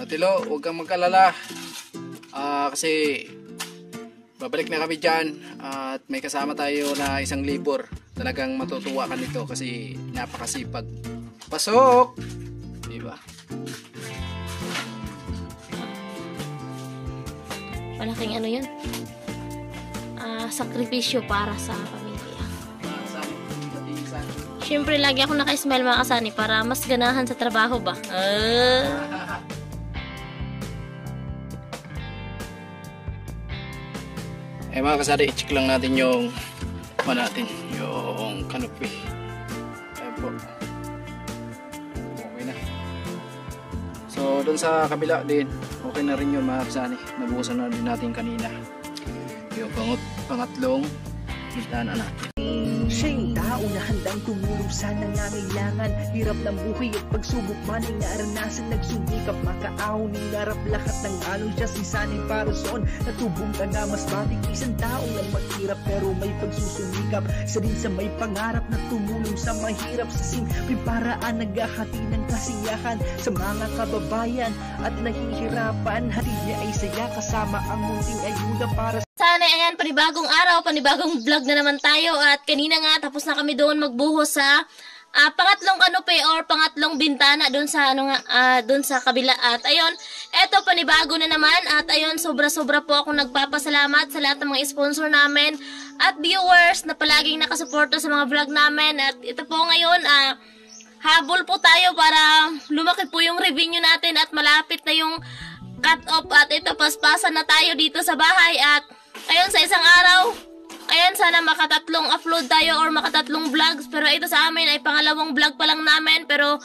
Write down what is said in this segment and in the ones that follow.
Tilo, huwag kang mag-alala. Kasi babalik na kami dyan at may kasama tayo na isang libor. Talagang matutuwa ka nito kasi napakasipag. Pasok! Diba? Malaking ano yun? Sakripisyo para sa pamilya. Siyempre, lagi ako naka-smile mga kasani para mas ganahan sa trabaho ba? Mga kasari, i-check lang natin yung yung canopy. Ayan po. Okay na. So, dun sa kabila din, okay na rin yun mga kasari. Nabuhusan na din natin kanina. Yung pangatlong bintana natin. Siya yung tao na handang tumulong sa nangangailangan. Hirap ng buhay at pagsubok man ay naranasan. Nagsumikap makaahon ng narap lahat ng alon. Siya sisanay para soon. Natubong ka na mas matik. Isang tao lang maghirap pero may pagsusumikap. Isa din sa may pangarap na tumulong sa mahirap. Sa simpleng paraan naghahati ng kasiyahan sa mga kababayan at nahihirapan. Hatid niya ay saya kasama ang munting ayuda para Sana ayan, panibagong araw, panibagong vlog na naman tayo. At kanina nga, tapos na kami doon magbuhos sa pangatlong canopy or pangatlong bintana doon sa, doon sa kabila. At ayun, eto panibago na naman. At ayun, sobra-sobra po akong nagpapasalamat sa lahat ng mga sponsor namin at viewers na palaging nakasuporta sa mga vlog namin. At ito po ngayon, habol po tayo para lumaki po yung revenue natin at malapit na yung cut off. At ito, paspasan na tayo dito sa bahay. At ayun, sa isang araw, ayan, sana makatatlong upload tayo or makatatlong vlogs. Pero ito sa amin ay pangalawang vlog pa lang namin. Pero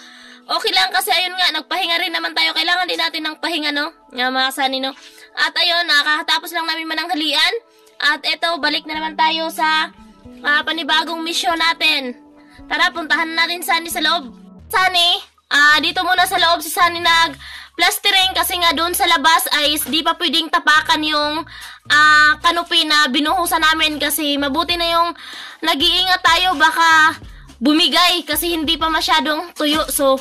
okay lang kasi ayun nga, nagpahinga rin naman tayo. Kailangan din natin ng pahinga, no? Mga kasani, no? At ayun, nakakatapos lang namin mananghalian. At ito, balik na naman tayo sa panibagong mission natin. Tara, puntahan natin Sunny sa loob. Sunny, dito muna sa loob si Sunny plastering kasi nga doon sa labas ay di pa pwedeng tapakan yung canopy na binuhusan namin kasi mabuti na yung nag-iingat tayo baka bumigay kasi hindi pa masyadong tuyo. So,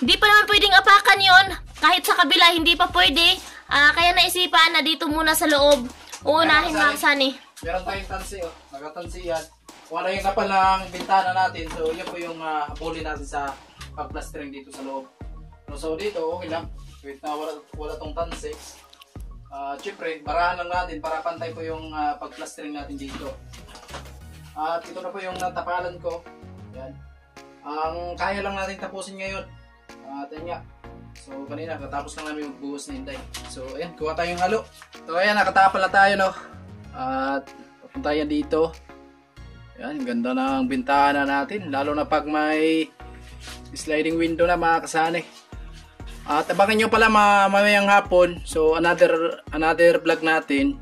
hindi pa naman pwedeng apakan yon kahit sa kabila hindi pa pwede. Kaya naisipan na dito muna sa loob. Uunahin mga Sunny. Meron tayong tansi, oh. Nagatansi yan. Kung ano yung kapal ng bintana natin. So, yun po yung abuli natin sa pag-plastering dito sa loob. So, dito, okay lang. Wait na, wala tong tansi. Siyempre, barahan lang natin para pantay po yung pag-plastering natin dito. At ito na po yung natapalan ko. Yan. Ang kaya lang natin tapusin ngayon. Ayan nga. So, kanina, katapos lang namin magbuhos na hinday. So, ayan, kuha tayong halo. So, ayan, nakatapal na tayo, no? At, papunta yan dito. Ayan, ganda ng bintana natin. Lalo na pag may sliding window na mga kasani. At abangan nyo pala mamayang hapon. So another vlog natin.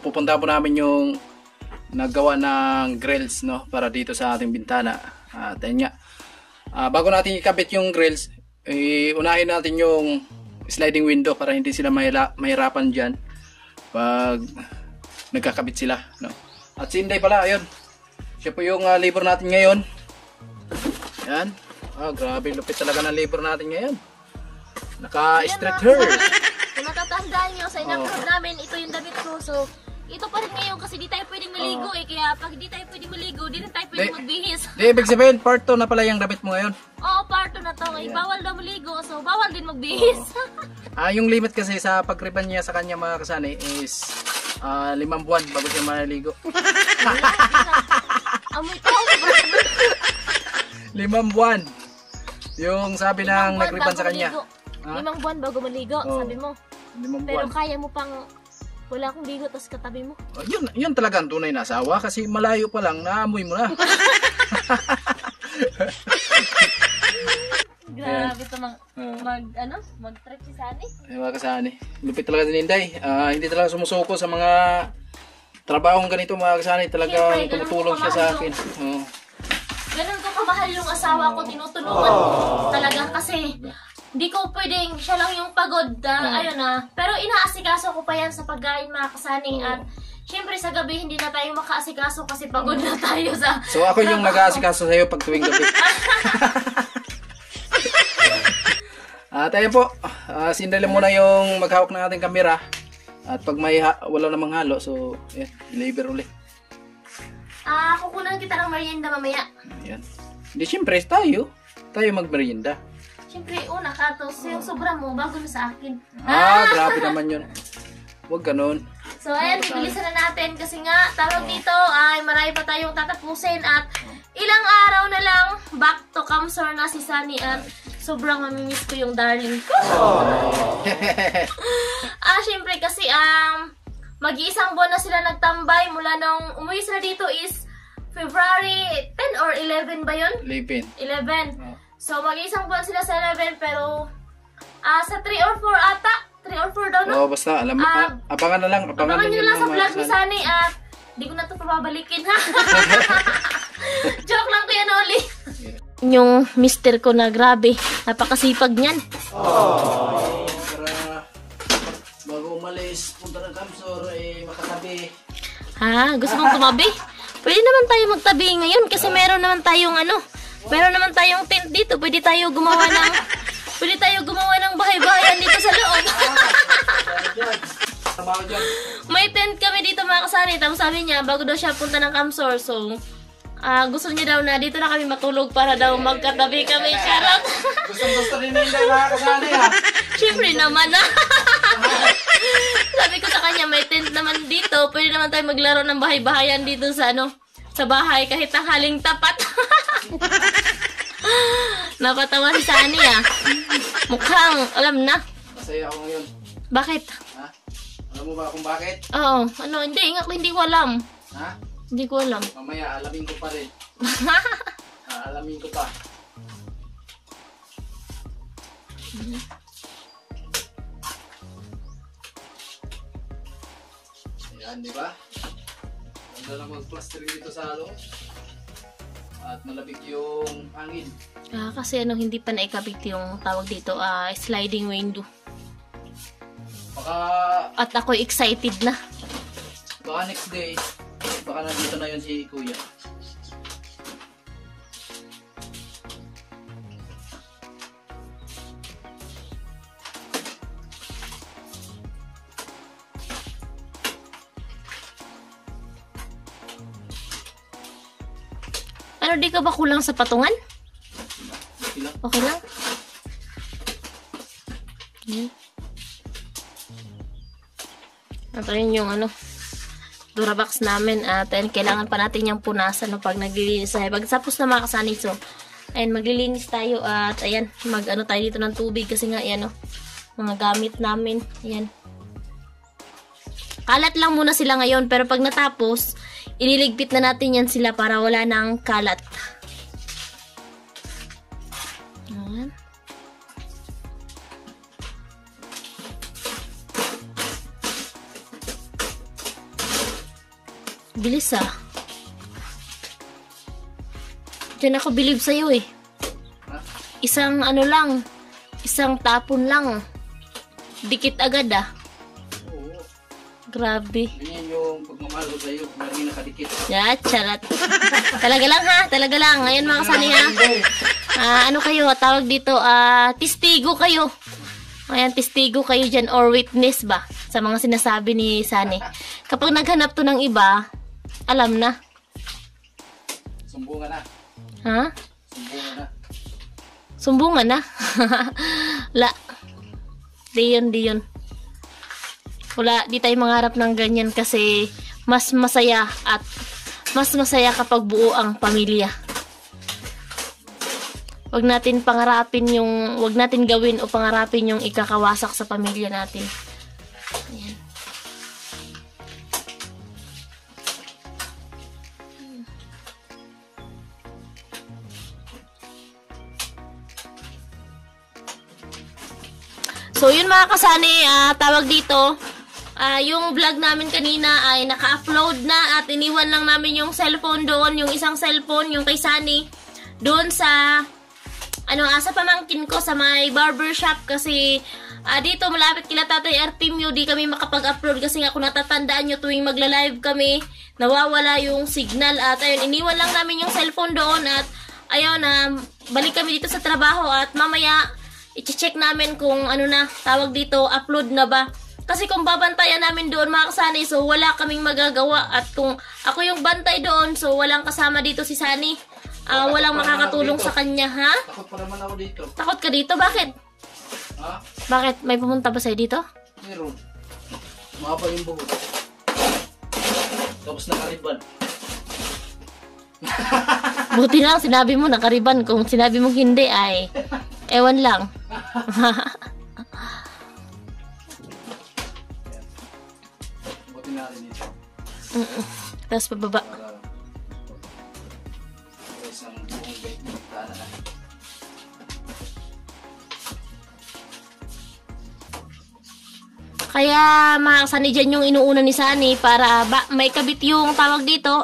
Pupunta po namin yung naggawa ng grills, no, para dito sa ating bintana. At ayun nga. Bago natin ikabit yung grills, unahin natin yung sliding window para hindi sila mahirapan dyan pag nagkakabit sila, no. At si Inday pala, ayun. Siya po yung labor natin ngayon. Yan. Grabe lupit talaga ng labor natin ngayon. Naka-straight hair. Kung natatandaan nyo, sa in-upload namin, ito yung damit ko. So, ito pa rin ngayon kasi di tayo pwedeng maligo Kaya pag di tayo pwedeng maligo, di na tayo pwedeng magbihis. Di, ibig sabihin, part 2 na pala yung damit mo ngayon. Oo, part 2 na to. Bawal daw maligo, so bawal din magbihis. Yung limit kasi sa pagriban niya sa kanya mga kasani is 5 buwan bago siya maligo. Amoy ko, 5 buwan. Yung sabi ng nagriban sa kanya. 5 buwan bago maligo, sabi mo. 5 buwan. Pero kaya mo pang wala akong ligo tapos katabi mo. Yun talaga ang tunay na asawa kasi malayo pa lang naamoy mo na. Grabe ito mag-trip si Sunny. Ay mga kasani. Lupit talaga din Inday. Hindi talaga sumusuko sa mga trabahong ganito mga kasani. Talagang tumutulong siya sa akin. Ganun ko kamahal yung asawa ko, tinutulungan ko talaga kasi hindi ko pwedeng siya lang yung pagod. Ayun pero inaasikaso ko pa yan sa pagkain mga kasani. At syempre sa gabi hindi na tayo makaasikaso kasi pagod na tayo sa... So ako yung nag-aasikaso sa'yo pag tuwing gabi. At ayun po, sindali muna yung maghawak ng ating kamera. At pag may wala namang halo, so ayan, deliver ulit. Kukunan kita ng merienda mamaya. Ayan. Hindi, syempre, tayo magmerienda. Siyempre, una ka, tapos yung sobra mo, bago na sa akin. Grabe naman yun. Huwag ganun. So, ayan, bibilisan na natin kasi nga, tawag dito ay marami pa tayong tatapusin at ilang araw na lang, back to Kamsor na si Sunny at sobrang mamimiss ko yung darling ko. Siyempre kasi, mag-iisang buwan na sila nagtambay mula nung umuwi sila dito is February 10 or 11 ba yun? 11. So, mag-iisang buwan sila sa 11 pero sa 3 or 4 ata. 3 or 4 daw, no? Basta, alam mo, abangan na lang. Abangan nyo lang sa vlog ni Sunny at di ko na ito pababalikin, ha? Joke lang ko yan, Oli. Yung mister ko na grabe, napakasipag niyan. Para bago umalis, punta ng Kamsor, makatabi. Gusto mong tumabi? Pwede naman tayo magtabi ngayon kasi meron naman tayong tent dito. Pwede tayo gumawa ng bahay-bahayan dito sa loob. May tent kami dito mga kasani. Tapos sabi niya, bago daw siya punta ng Kamsor. So, gusto niya daw na dito na kami matulog para daw magkatabi kami. Charot. Gusto rin nila mga kasani, ha? Siyempre naman, ha? Sabi ko sa kanya, may tent naman dito. Pwede naman tayo maglaro ng bahay-bahayan dito sa sa bahay kahit tanghaling tapat. Napatawa si Sunny, Mukhang, alam na. Masaya ako ngayon. Bakit? Ha? Alam mo ba kung bakit? Oo. Hindi ko alam. Ha? Hindi ko alam. Mamaya, alamin ko pa rin. Alamin ko pa. Ayan, di ba? Ganda lang mag-plastering dito sa loob. At malabig yung hangin. Kasi hindi pa naikabit yung tawag dito, sliding window. At ako'y excited na. Baka next day, baka nandito na yun si Kuya. Di ka ba kulang sa patungan? Okay lang. Okay lang? Ito yun yung Durabox namin at kailangan pa natin yung punasan pag naglilinis tayo. Pagtapos na mga kasani, so ayan, maglilinis tayo at ayan, tayo dito ng tubig kasi nga ayan mga gamit namin. Ayan. Kalat lang muna sila ngayon pero pag natapos, ililigpit na natin yan sila para wala nang kalat. Ayan. Bilis Diyan ako believe sa'yo Isang isang tapon lang. Dikit agad Grabe. Ganyan yung pagmamahal ko sa'yo, maraming nakadikit. Charat. Talaga lang talaga lang. Ngayon mga kasani kayo, tawag dito, testigo kayo. Ayan, testigo kayo dyan or witness ba sa mga sinasabi ni Sunny. Kapag naghanap to ng iba, alam na. Sumbungan na. Ha? Sumbungan na. Sumbungan na? Di yun. Wala, di tayo mangarap ng ganyan kasi mas masaya kapag buo ang pamilya. Wag natin gawin o pangarapin yung ikakawasak sa pamilya natin. Ayan. So yun mga kasani, tawag dito, yung vlog namin kanina ay naka-upload na at iniwan lang namin yung cellphone doon, yung isang cellphone, yung kay Sunny, doon sa sa pamangkin ko sa may barbershop kasi dito malapit kila Tatay Artemio, di kami makapag-upload kasi nga kung natatandaan nyo tuwing magla-live kami, nawawala yung signal at ayun, iniwan lang namin yung cellphone doon at ayun, balik kami dito sa trabaho at mamaya i-check namin kung ano na, tawag dito, upload na ba. Kasi kung babantayan namin doon mga kasani, so wala kaming magagawa. At kung ako yung bantay doon, so walang kasama dito si Sunny. Walang makakatulong sa kanya, ha? Takot pa naman ako dito. Takot ka dito? Bakit? Ha? Bakit? May pumunta ba sa'yo dito? Meron. Mahaba yung buhok. Tapos nakariban. Buti na lang sinabi mo nakariban. Kung sinabi mong hindi ay ewan lang. Buti na rin ito. Tapos pababa. Isang buong bintana na. Kaya mga kasani dyan yung inuuna ni Sunny para may kabit yung tawag dito,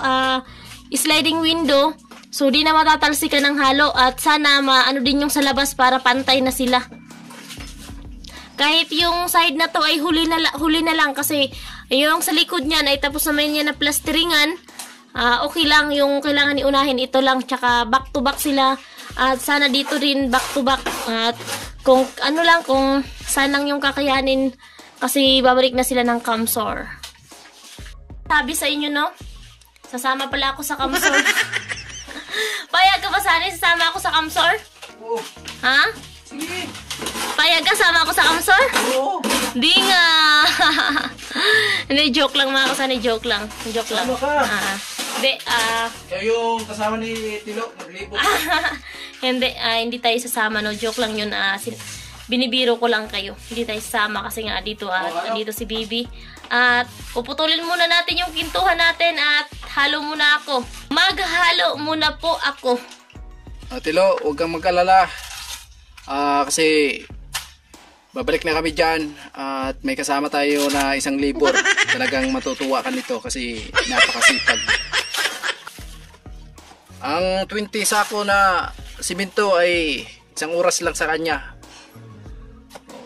sliding window. So di na matatalsikan ng halo at sana maano din yung sa labas para pantay na sila. Kahit yung side na to ay huli na lang kasi yung sa likod niyan ay tapos naman niya na plasteringan. Okay lang yung kailangan iunahin ito lang tsaka back to back sila. At sana dito rin back to back. At kung ano lang kung sanang yung kakayanin kasi babalik na sila ng Camsor. Sabi sa inyo no? Sasama pala ako sa Camsor. Payag ka ba Sunny? Sasama ako sa Camsor? Oo. Ha? Sige. Payag ka sama ako sa Camsor? Oo. Di nga. Hindi, joke lang mga kasani. Joke lang. Joke lang. Sama ka. Hindi, Kaya yung kasama ni Tilo, naglibot. hindi tayo sasama, no? Joke lang yun. Binibiro ko lang kayo. Hindi tayo sasama kasi nga dito, dito si Bibi. At puputulin muna natin yung pintuhan natin at halo muna ako. Maghalo muna po ako. Tilo, huwag kang mag-alala. Kasi babalik na kami dyan at may kasama tayo na isang labor. Talagang matutuwa ka nito kasi napakasipag. Ang 20 sako na simento ay isang oras lang sa kanya.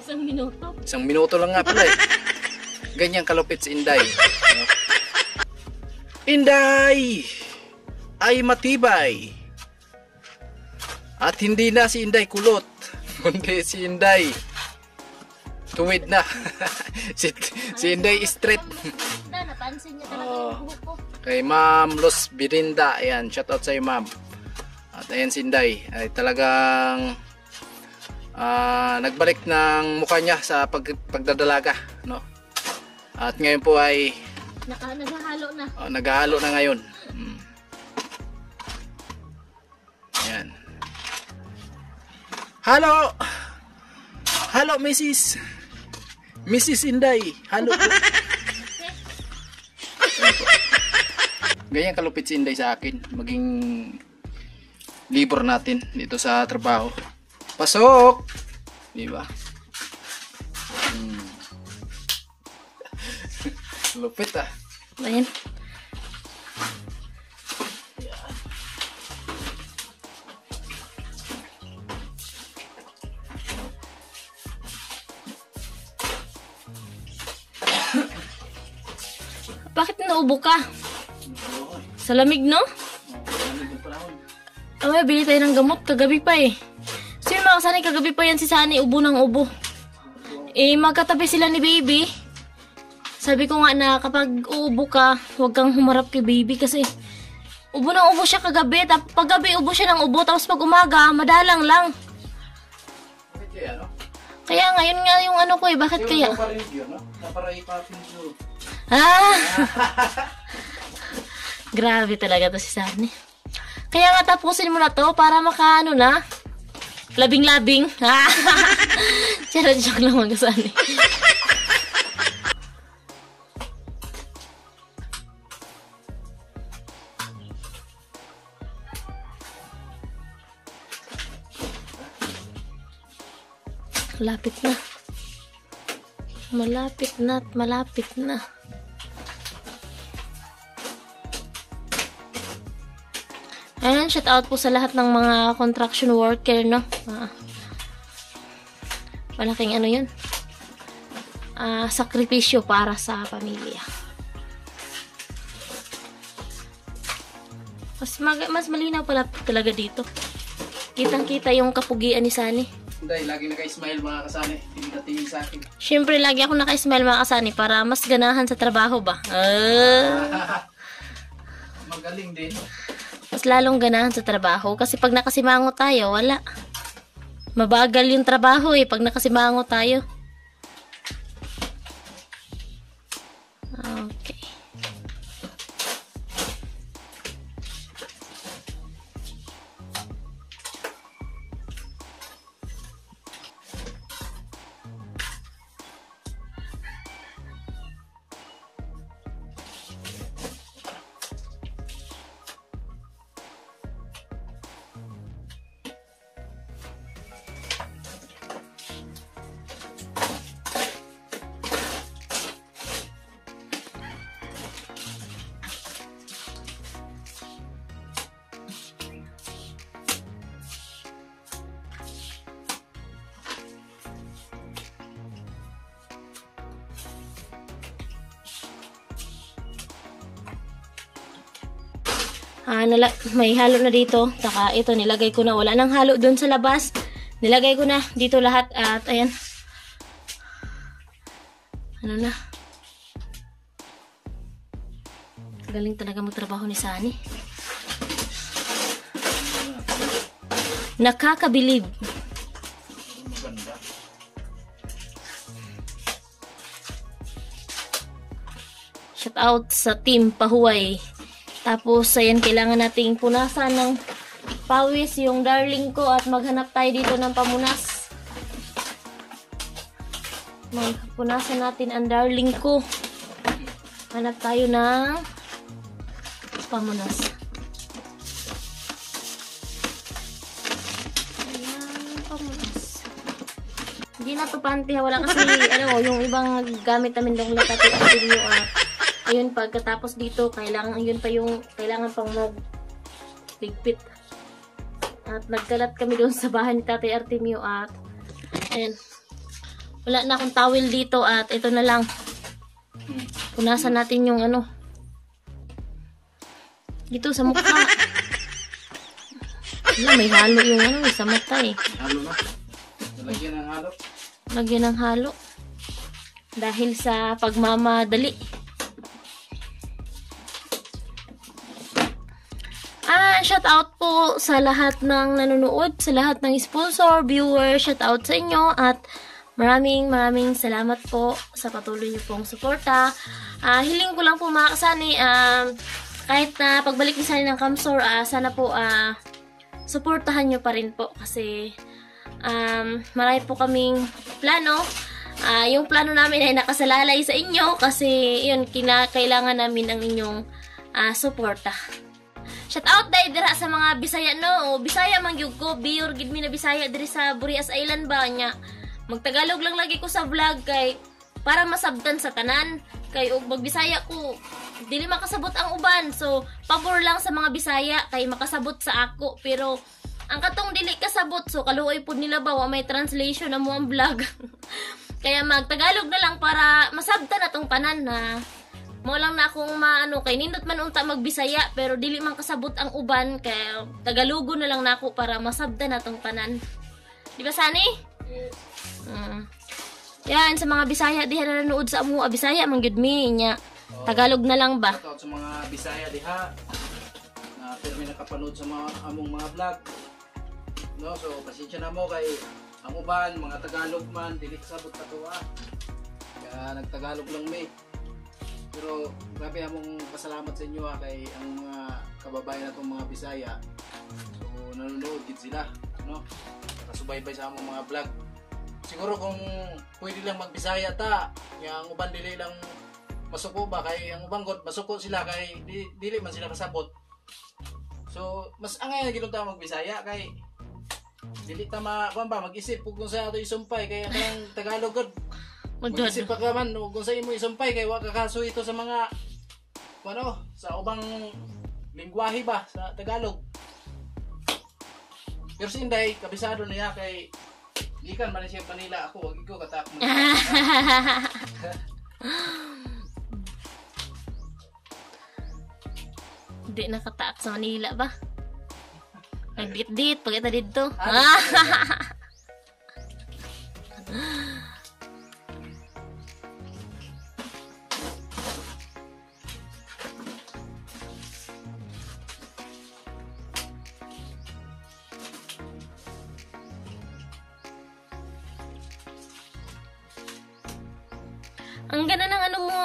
Isang minuto. Isang minuto lang nga pala eh. Ganyan kalupit si Inday. Inday ay matibay. At hindi na si Inday kulot. Kundi si Inday tuwid na. si Inday straight. Napansin niya talaga yung buhok ko. Kay Ma'am Los Birinda. Ayan, shout out sa iyo Ma'am. At ayan si Inday ay talagang nagbalik ng mukha niya sa pagdadalaga, no? At ngayon po ay naghahalo na. Naghahalo na ngayon. Ayan. Halo! Halo, Mrs. Inday. Halo po. Ganyan kalupit si Inday sa akin. Maging libor natin dito sa trabaho. Pasok! Diba? Lupit ah. Ayan. Bakit naubo ka? Sa lamig, no? May bili tayo ng gamot. Kagabi pa eh. Sino mga Sunny? Kagabi pa yan si Sunny. Ubo ng ubo. Magkatabi sila ni Baby. Sabi ko nga na kapag uubo ka, huwag kang humarap kay Baby kasi ubo ng ubo siya kagabi. Pag gabi, ubo siya ng ubo. Tapos pag umaga, madalang lang. Kaya ngayon nga yung ano ko eh. Bakit kaya? Grabe talaga to si Sunny. Kaya nga tapusin mo na to para makaano na. Labing-labing. Charot, joke lang mga Sunny. Malapit na. Malapit na at malapit na. Ayan, shout out po sa lahat ng mga construction worker, no? Malaking ano yun? Sakripisyo para sa pamilya. Mas malinaw pala talaga dito. Kitang-kita yung kapugian ni Sunny. Hindi, laging naka-smile mga kasani. Hindi natingin sa akin. Siyempre, lagi ako naka-smile mga kasani para mas ganahan sa trabaho ba? Magaling din. Mas lalong ganahan sa trabaho. Kasi pag nakasimango tayo, wala. Mabagal yung trabaho eh, pag nakasimango tayo. Okay. May halo na dito. Taka ito, nilagay ko na. Wala nang halo dun sa labas. Nilagay ko na dito lahat. At ayan. Ano na. Galing talaga magtrabaho ni Sunny. Nakakabilib. Maganda. Shout out sa team Pahuway. Tapos, ayan, kailangan nating punasan ng pawis yung darling ko at maghanap tayo dito ng pamunas. Magpunasan natin ang darling ko. Hanap tayo ng pamunas. Ayan, pamunas. Hindi na to panty, wala kasi, yung ibang gamit namin doon lahat at video ayun, pagkatapos dito, kailangan pang magbigpit. At nagkalat kami doon sa bahay ni Tatay Artemio at ayun, wala na akong towel dito at ito na lang. Punasan natin yung dito sa mukha. Wala, may halo yung sa mata eh. Halo na. Lagyan ng halo. Lagyan ng halo. Dahil sa pagmamadali. Shout out po sa lahat ng nanonood, sa lahat ng sponsor, viewer, shout out sa inyo at maraming salamat po sa patuloy niyo pong suporta. Hiling ko lang po mga kasani, kahit na pagbalik ni Sunny ng Kamsor, sana po suportahan niyo pa rin po kasi marami po kaming plano. Yung plano namin ay nakasalalay sa inyo kasi yun, kailangan namin ang inyong suporta. Shout out dahil dira sa mga Bisaya no, o Bisaya man gyud ko, biyor gid mi na Bisaya diri sa Burias Island ba nya. Magtagalog lang lagi ko sa vlog kay para masabtan sa tanan. Kay og magbisaya ko, dili makasabot ang uban. So, pabor lang sa mga Bisaya kay makasabot sa ako. Pero ang katong dili kasabot, so kaluoy pud nila ba wa may translation na mo ang vlog. Kaya magtagalog na lang para masabtan atong tanan na mo lang na akong kay nindot man unta magbisaya pero dili man kasabot ang uban kaya tagalugo na lang nako para masabdan natong tanan. Di ba Sunny? Yes. Yan sa mga Bisaya diha na nanood sa amo, Bisaya man gyud mi nya. Tagalog na lang ba? Shout out sa mga Bisaya diha na permi nakapanood sa among mga vlog. No, so pasensya na mo kay ang uban mga Tagalog man dili kasabot kato Kaya nagtagalog lang mi. Pero grabe among pasalamat sa inyo kay ang mga kababayan natong mga Bisaya. So nanonood gid sila, no? Nakasubaybay sa among mga vlog. Siguro kung pwede lang magbisaya ta, yang uban dili lang masuko ba kay ang ubang god masuko sila kay dili man sila kasabot. So mas angay gid ta magbisaya kay dili ta mag-isip kung sa ato isumpay kay ang Tagalog god. Mag-isip pa ka man kung sa imo isumpay kay wa ka kaso ito sa mga sa ubang lingwahe ba sa Tagalog. Pero si Inday kabisado niya kay gikan man siya Manila ako wag ko katak mo. Di nakataak sa Manila ba? Nagdit-dit pag ita dito. Ang ganda ng ano mo,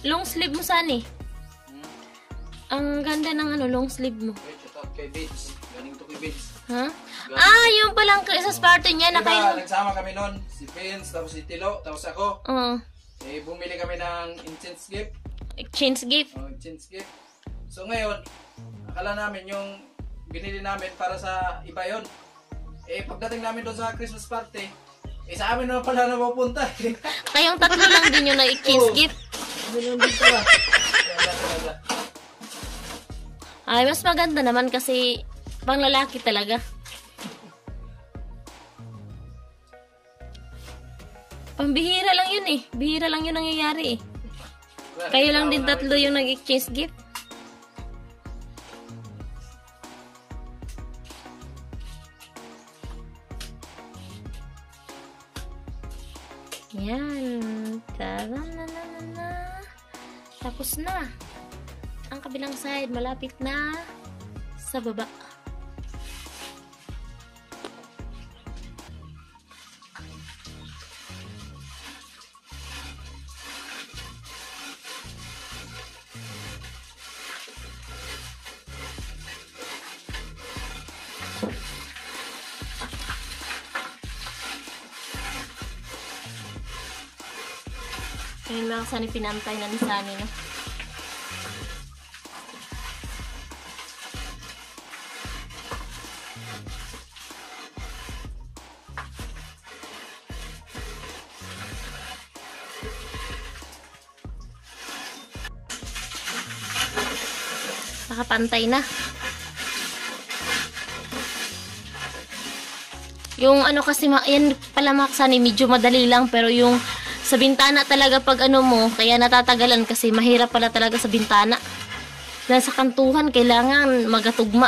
long sleeve mo Sunny. Ang ganda ng ano, long sleeve mo. Okay, shout out kay Babes. Galing to kay Babes. Ha? Ah, yung palang sa Spartan niya na Diba, kayo. nagsama kami noon. Si Vince, tapos si Tilo, tapos ako. Oo. Bumili kami ng incense gift. Exchange gift. Incense gift. So ngayon, akala namin yung binili namin para sa iba yon. Pagdating namin doon sa Christmas party, sa amin naman pala na mapunta. Kayong tatlo lang din yung nag-exchange Oo. gift. Ganun din pala. Wala talaga. Ay, mas maganda naman kasi pang lalaki talaga. Pambihira lang yun eh. Bihira lang yun nangyayari eh. Kayo lang din tatlo yung nag-exchange gift. Yan. Ta-da-na-na-na-na. Tapos na. Ang kabilang side, malapit na sa baba. Ayun mga Sunny, pinantay na ni Sunny, no? Nakapantay na. Yung ano kasi, yan pala mga Sunny, medyo madali lang, pero yung sa bintana talaga pag ano mo, kaya natatagalan kasi mahirap pala talaga sa bintana. Dahil sa kantuhan, kailangan magatugma.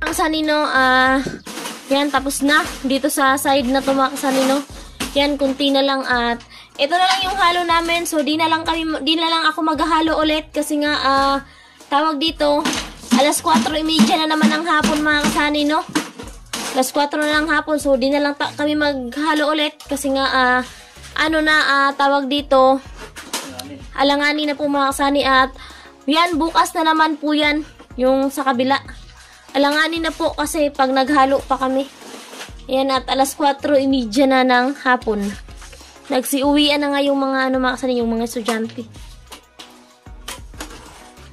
Ang Sanino, yan, tapos na. Dito sa side na to mga Sanino. Yan, kunti na lang at ito na lang yung halo namin. So, di na lang ako maghahalo ulit kasi nga, tawag dito, alas 4:30 na naman ng hapon mga Sanino. Alas 4 na lang hapon. So, di na lang kami maghalo ulit kasi nga, ano na, tawag dito, Ayan. alanganin na po mga kasani. At yan, bukas na naman po yan, yung sa kabila. Alanganin na po kasi pag naghalo pa kami. Ayan, at alas 4:30 na ng hapon. Nagsiuwian na nga yung mga, ano mga kasani, yung mga estudyante.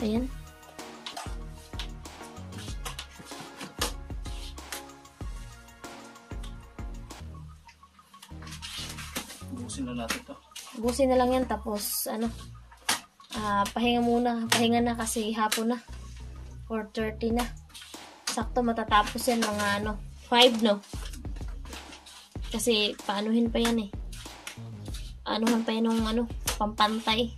Ayan. Ubusin na natin to. Ubusin na lang yan, tapos, ano, pahinga muna. Pahinga na kasi hapon na. 4:30 na. Sakto matatapos yan mga, ano, 5, no? Kasi, paanuhin pa yan eh. Anuhan pa yan ng, ano, pampantay.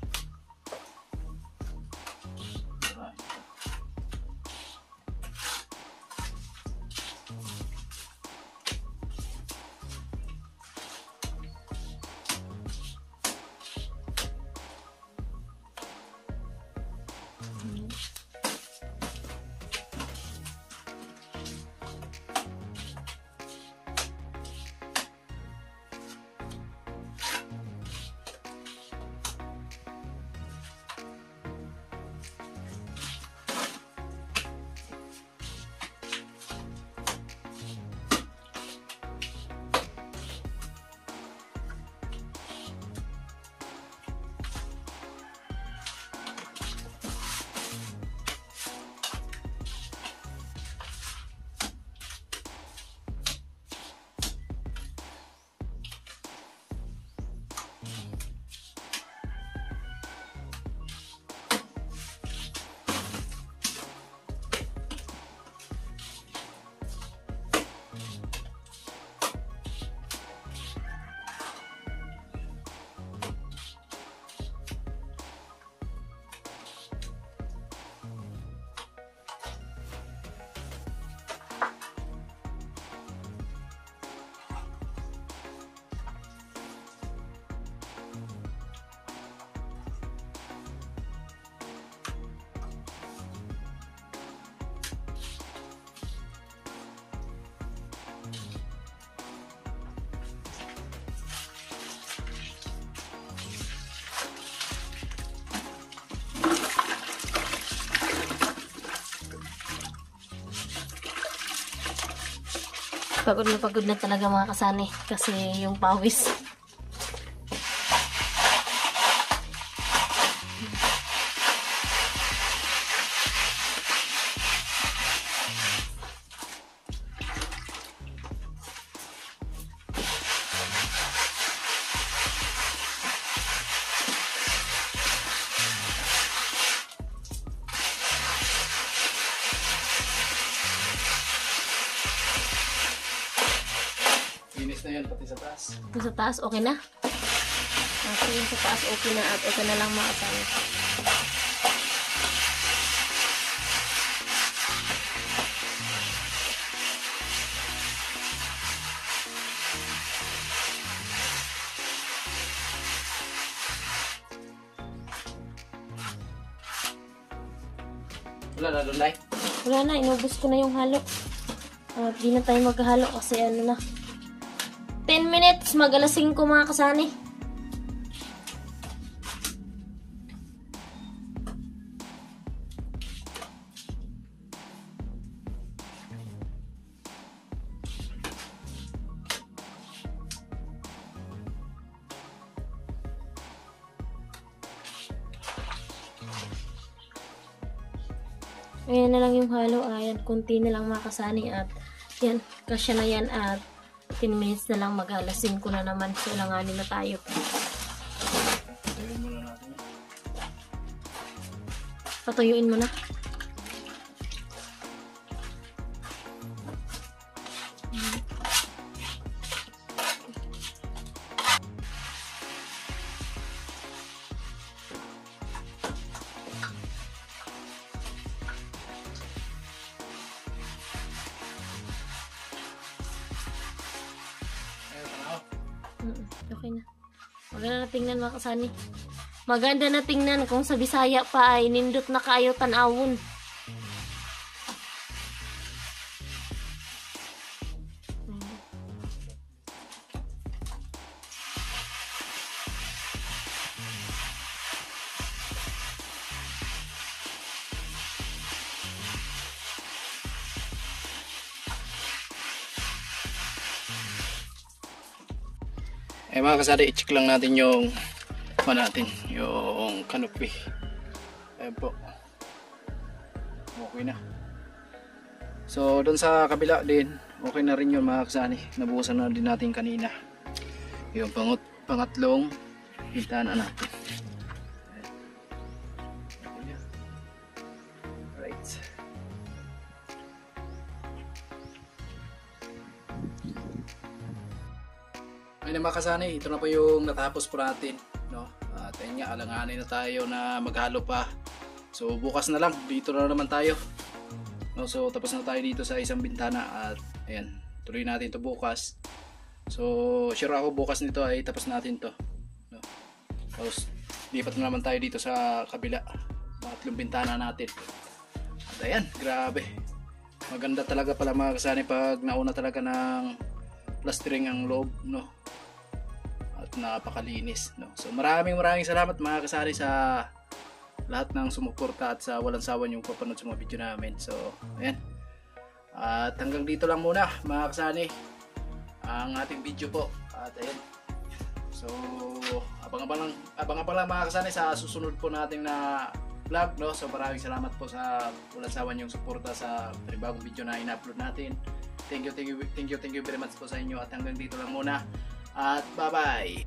Pagod na talaga mga kasani kasi yung pawis. Linis na yun, pati sa taas. Ito sa taas, okay na? Okay, yung sa taas, okay na. At okay na lang mga kasani. Wala na doon, like. Wala na, inubos ko na yung halo. At di na tayo maghalo kasi ano na. 10 minutes, mag-alas 5 mga kasani. Ayan na lang yung halo. Ayan, kunti na lang mga kasani. At yan, kasya na yan. At 10 minutes na lang, mag-alas 5 na naman. So, langanin na tayo. Ayun muna natin. Patuyuin mo na. Okay na. Maganda na tingnan mga kasani. Maganda na tingnan kung sa Bisaya pa ay nindot na kaayo tanawon. Ay mga kasari, i-check lang natin yung yung canopy. Ayan po. Okay na. So doon sa kabila din, okay na rin yun mga kasari. Nabuhusan na din natin kanina. Yung pangatlong bintana natin. Right. Ayun na mga kasani, ito na po yung natapos po natin, no? At ayun nga, alanganin na tayo na maghalo pa. So bukas na lang, dito na naman tayo, no? So tapos na tayo dito sa isang bintana at ayan, tuloy natin to bukas. So sure ako bukas nito ay tapos natin to, no? Tapos lipat na naman tayo dito sa kabila, pangatlong bintana natin. At ayan, grabe, maganda talaga pala mga kasani pag nauna talaga ng plastering ang loob, no? At napakalinis, no? So maraming salamat mga kasari sa lahat ng sumuporta at sa walang sawa yung papanood sa mga video namin. So ayan, at hanggang dito lang muna mga kasani ang ating video po. At ayan, so abang-abang lang mga kasani sa susunod po nating na vlog, no? So maraming salamat po sa walang sawa yung suporta sa panibagong video na ina-upload natin. Thank you very much po sa inyo at hanggang dito lang muna at bye bye.